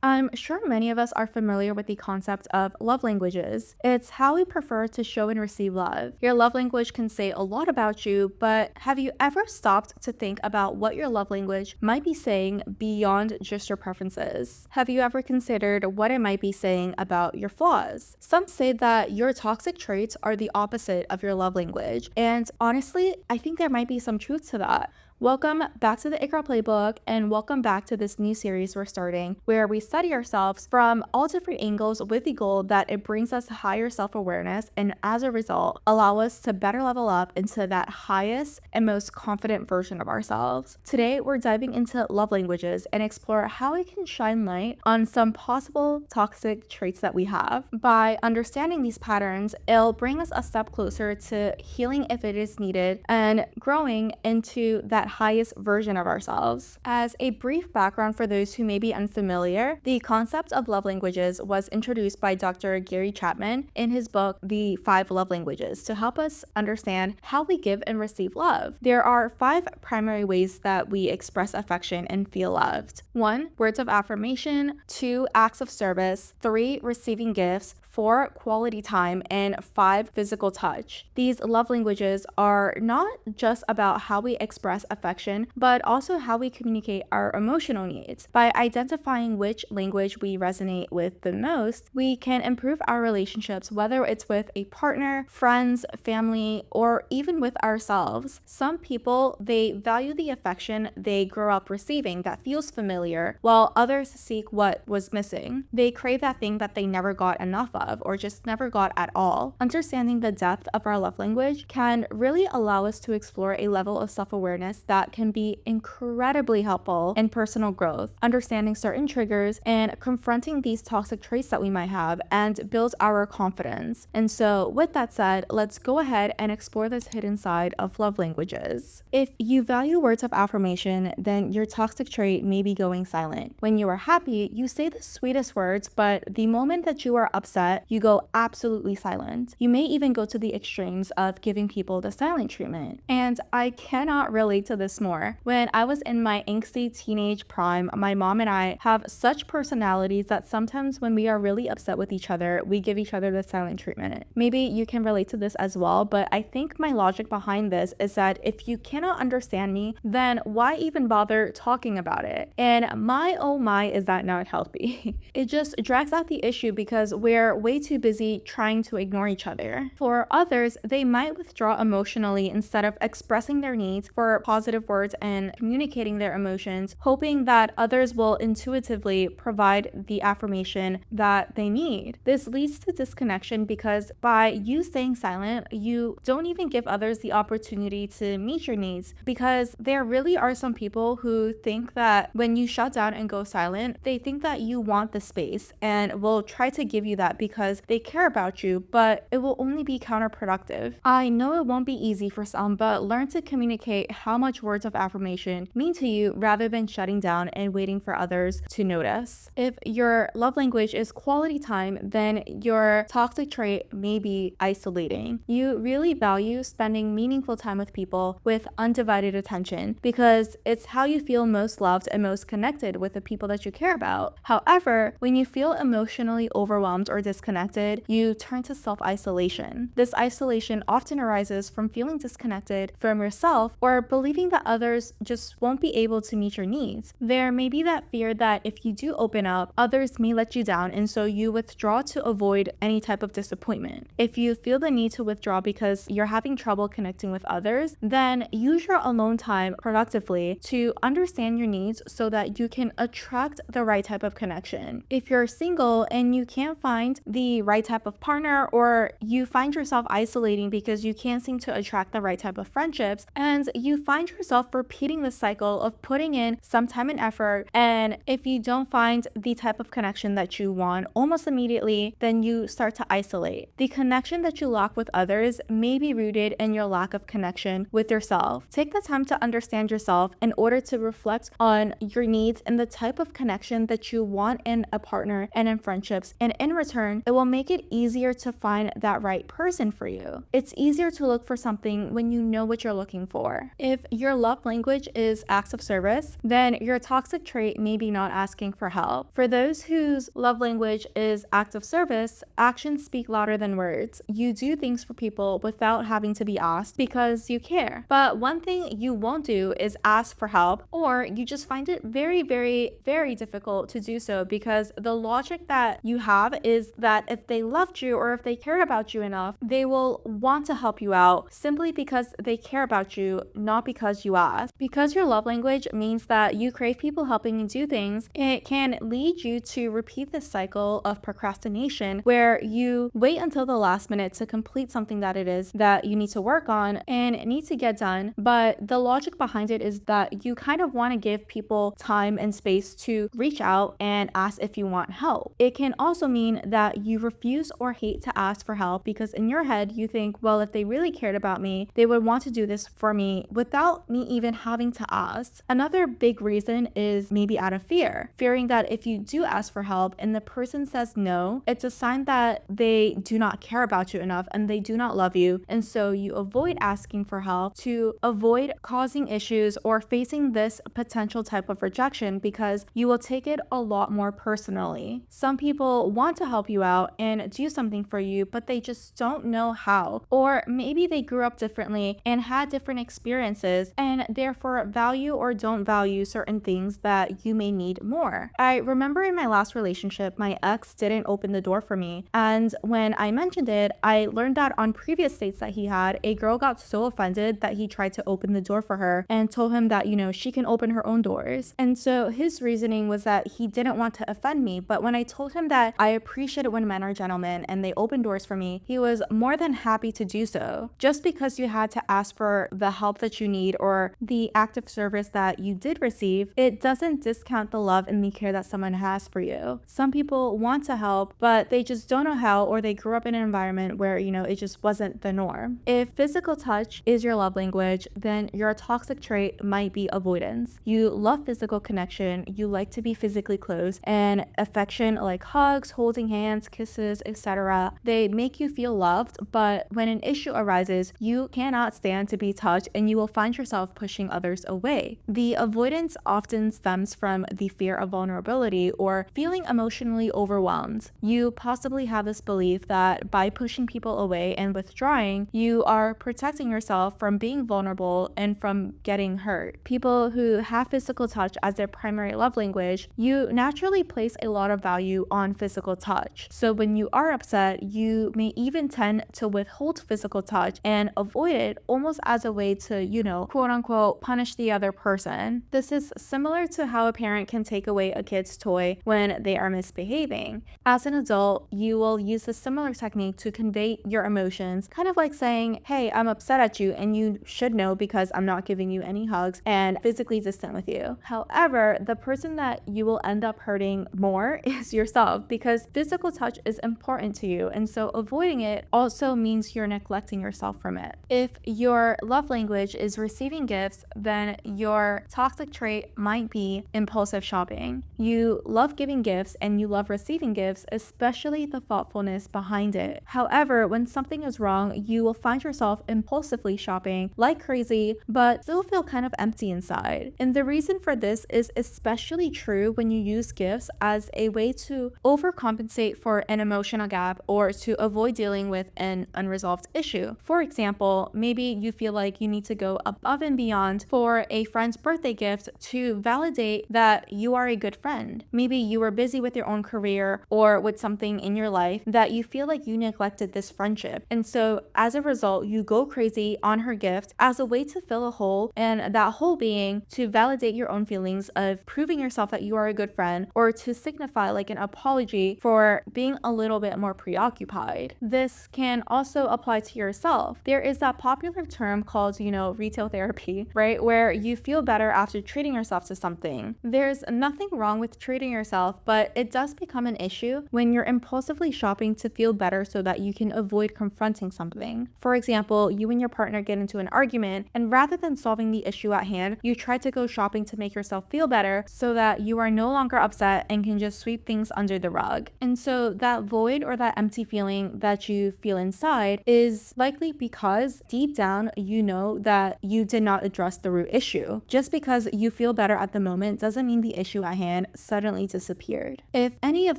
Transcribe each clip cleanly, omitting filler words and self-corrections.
I'm sure many of us are familiar with the concept of love languages. It's how we prefer to show and receive love. Your love language can say a lot about you, but have you ever stopped to think about what your love language might be saying beyond just your preferences? Have you ever considered what it might be saying about your flaws? Some say that your toxic traits are the opposite of your love language, and honestly, I think there might be some truth to that. Welcome back to the It Girl Playbook, and welcome back to this new series we're starting where we study ourselves from all different angles with the goal that it brings us higher self-awareness and as a result allow us to better level up into that highest and most confident version of ourselves. Today we're diving into love languages and explore how it can shine light on some possible toxic traits that we have. By understanding these patterns, it'll bring us a step closer to healing if it is needed and growing into that highest version of ourselves. As a brief background for those who may be unfamiliar, the concept of love languages was introduced by Dr. Gary Chapman in his book, The 5 Love Languages, to help us understand how we give and receive love. There are 5 primary ways that we express affection and feel loved. 1. Words of affirmation. 2. Acts of service. 3. Receiving gifts. 4. Quality time, and 5. Physical touch. These love languages are not just about how we express affection, but also how we communicate our emotional needs. By identifying which language we resonate with the most, we can improve our relationships, whether it's with a partner, friends, family, or even with ourselves. Some people, they value the affection they grow up receiving that feels familiar, while others seek what was missing. They crave that thing that they never got enough of or just never got at all. Understanding the depth of our love language can really allow us to explore a level of self-awareness that can be incredibly helpful in personal growth. Understanding certain triggers and confronting these toxic traits that we might have and build our confidence. And so with that said, let's go ahead and explore this hidden side of love languages. If you value words of affirmation, then your toxic trait may be going silent. When you are happy, you say the sweetest words, but the moment that you are upset, you go absolutely silent. You may even go to the extremes of giving people the silent treatment. And I cannot relate to this more. When I was in my angsty teenage prime, my mom and I have such personalities that sometimes when we are really upset with each other, we give each other the silent treatment. Maybe you can relate to this as well, but I think my logic behind this is that if you cannot understand me, then why even bother talking about it? And my oh my, is that not healthy? It just drags out the issue because we're way too busy trying to ignore each other. For others, they might withdraw emotionally instead of expressing their needs for positive words and communicating their emotions, hoping that others will intuitively provide the affirmation that they need. This leads to disconnection because by you staying silent, you don't even give others the opportunity to meet your needs, because there really are some people who think that when you shut down and go silent, they think that you want the space and will try to give you that because they care about you, but it will only be counterproductive. I know it won't be easy for some, but learn to communicate how much words of affirmation mean to you rather than shutting down and waiting for others to notice. If your love language is quality time, then your toxic trait may be isolating. You really value spending meaningful time with people with undivided attention because it's how you feel most loved and most connected with the people that you care about. However, when you feel emotionally overwhelmed or disconnected, you turn to self-isolation. This isolation often arises from feeling disconnected from yourself or believing that others just won't be able to meet your needs. There may be that fear that if you do open up, others may let you down, and so you withdraw to avoid any type of disappointment. If you feel the need to withdraw because you're having trouble connecting with others, then use your alone time productively to understand your needs so that you can attract the right type of connection. If you're single and you can't find the right type of partner, or you find yourself isolating because you can't seem to attract the right type of friendships, and you find yourself repeating the cycle of putting in some time and effort, and if you don't find the type of connection that you want almost immediately, then you start to isolate. The connection that you lack with others may be rooted in your lack of connection with yourself. Take the time to understand yourself in order to reflect on your needs and the type of connection that you want in a partner and in friendships, and in return, it will make it easier to find that right person for you. It's easier to look for something when you know what you're looking for. If your love language is acts of service, then your toxic trait may be not asking for help. For those whose love language is acts of service, actions speak louder than words. You do things for people without having to be asked because you care. But one thing you won't do is ask for help, or you just find it very, very, very difficult to do so because the logic that you have is that if they loved you or if they cared about you enough, they will want to help you out simply because they care about you, not because you ask. Because your love language means that you crave people helping you do things, it can lead you to repeat this cycle of procrastination where you wait until the last minute to complete something that it is that you need to work on and need to get done. But the logic behind it is that you kind of want to give people time and space to reach out and ask if you want help. It can also mean that you refuse or hate to ask for help because in your head you think, well, if they really cared about me, they would want to do this for me without me even having to ask. Another big reason is maybe out of fear, fearing that if you do ask for help and the person says no, it's a sign that they do not care about you enough and they do not love you. And so you avoid asking for help to avoid causing issues or facing this potential type of rejection because you will take it a lot more personally. Some people want to help you out and do something for you, but they just don't know how. Or maybe they grew up differently and had different experiences and therefore value or don't value certain things that you may need more. I remember in my last relationship, my ex didn't open the door for me. And when I mentioned it, I learned that on previous dates that he had, a girl got so offended that he tried to open the door for her and told him that, she can open her own doors. And so his reasoning was that he didn't want to offend me. But when I told him that I appreciate it when men are gentlemen and they open doors for me, he was more than happy to do so. Just because you had to ask for the help that you need or the act of service that you did receive, it doesn't discount the love and the care that someone has for you. Some people want to help, but they just don't know how, or they grew up in an environment where, it just wasn't the norm. If physical touch is your love language, then your toxic trait might be avoidance. You love physical connection, you like to be physically close, and affection like hugs, holding hands, kisses, etc. They make you feel loved, but when an issue arises, you cannot stand to be touched and you will find yourself pushing others away. The avoidance often stems from the fear of vulnerability or feeling emotionally overwhelmed. You possibly have this belief that by pushing people away and withdrawing, you are protecting yourself from being vulnerable and from getting hurt. People who have physical touch as their primary love language, you naturally place a lot of value on physical touch. So when you are upset, you may even tend to withhold physical touch and avoid it almost as a way to, quote unquote, punish the other person. This is similar to how a parent can take away a kid's toy when they are misbehaving. As an adult, you will use a similar technique to convey your emotions, kind of like saying, hey, I'm upset at you and you should know because I'm not giving you any hugs and physically distant with you. However, the person that you will end up hurting more is yourself because physical touch is important to you, and so avoiding it also means you're neglecting yourself from it. If your love language is receiving gifts, then your toxic trait might be impulsive shopping. You love giving gifts and you love receiving gifts, especially the thoughtfulness behind it. However, when something is wrong, you will find yourself impulsively shopping like crazy, but still feel kind of empty inside. And the reason for this is especially true when you use gifts as a way to overcompensate for an emotional gap or to avoid dealing with an unresolved issue. For example, maybe you feel like you need to go above and beyond for a friend's birthday gift to validate that you are a good friend. Maybe you were busy with your own career or with something in your life that you feel like you neglected this friendship. And so as a result, you go crazy on her gift as a way to fill a hole, and that hole being to validate your own feelings of proving yourself that you are a good friend or to signify like an apology for being a little bit more preoccupied. This can also apply to yourself. There is that popular term called, retail therapy, right? Where you feel better after treating yourself to something. There's nothing wrong with treating yourself, but it does become an issue when you're impulsively shopping to feel better so that you can avoid confronting something. For example, you and your partner get into an argument, and rather than solving the issue at hand, you try to go shopping to make yourself feel better so that you are no longer upset and can just sweep things under the rug. And so that void or that empty feeling that you feel inside is likely because deep down you know that you did not address the root issue. Just because you feel better at the moment doesn't mean the issue at hand suddenly disappeared. If any of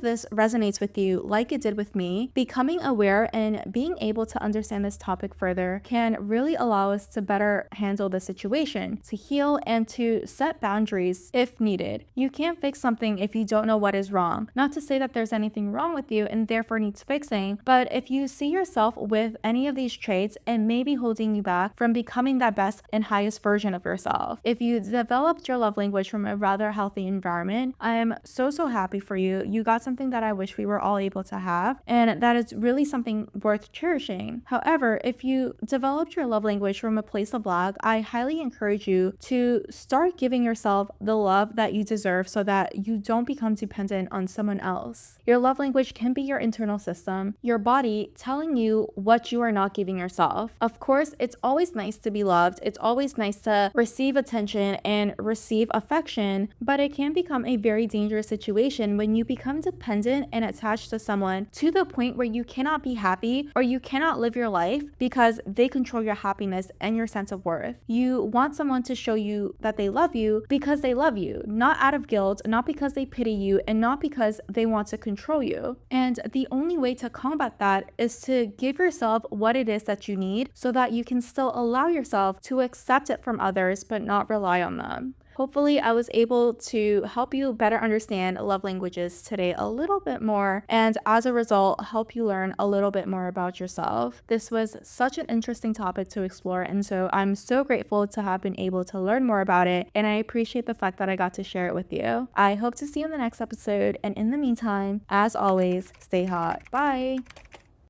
this resonates with you like it did with me, becoming aware and being able to understand this topic further can really allow us to better handle the situation, to heal, and to set boundaries if needed. You can't fix something if you don't know what is wrong. Not to say that there's anything wrong with you and therefore needs fixing, but if you see yourself with any of these traits and maybe holding you back from becoming that best and highest version of yourself, if you developed your love language from a rather healthy environment, I am so happy for you. You got something that I wish we were all able to have, and that is really something worth cherishing. However, if you developed your love language from a place of lack, I highly encourage you to start giving yourself the love that you deserve so that you don't become dependent on someone else. Your love language can be your internal system, your body telling you what you are not giving yourself. Of course, it's always nice to be loved. It's always nice to receive attention and receive affection, but it can become a very dangerous situation when you become dependent and attached to someone to the point where you cannot be happy or you cannot live your life because they control your happiness and your sense of worth. You want someone to show you that they love you because they love you, not out of guilt, not because they pity you, and not because they want to control you. And the only way to combat that is to give yourself what it is that you need so that you can still allow yourself to accept it from others but not rely on them. Hopefully, I was able to help you better understand love languages today a little bit more, and as a result, help you learn a little bit more about yourself. This was such an interesting topic to explore, and so I'm so grateful to have been able to learn more about it, and I appreciate the fact that I got to share it with you. I hope to see you in the next episode, and in the meantime, as always, stay hot. Bye!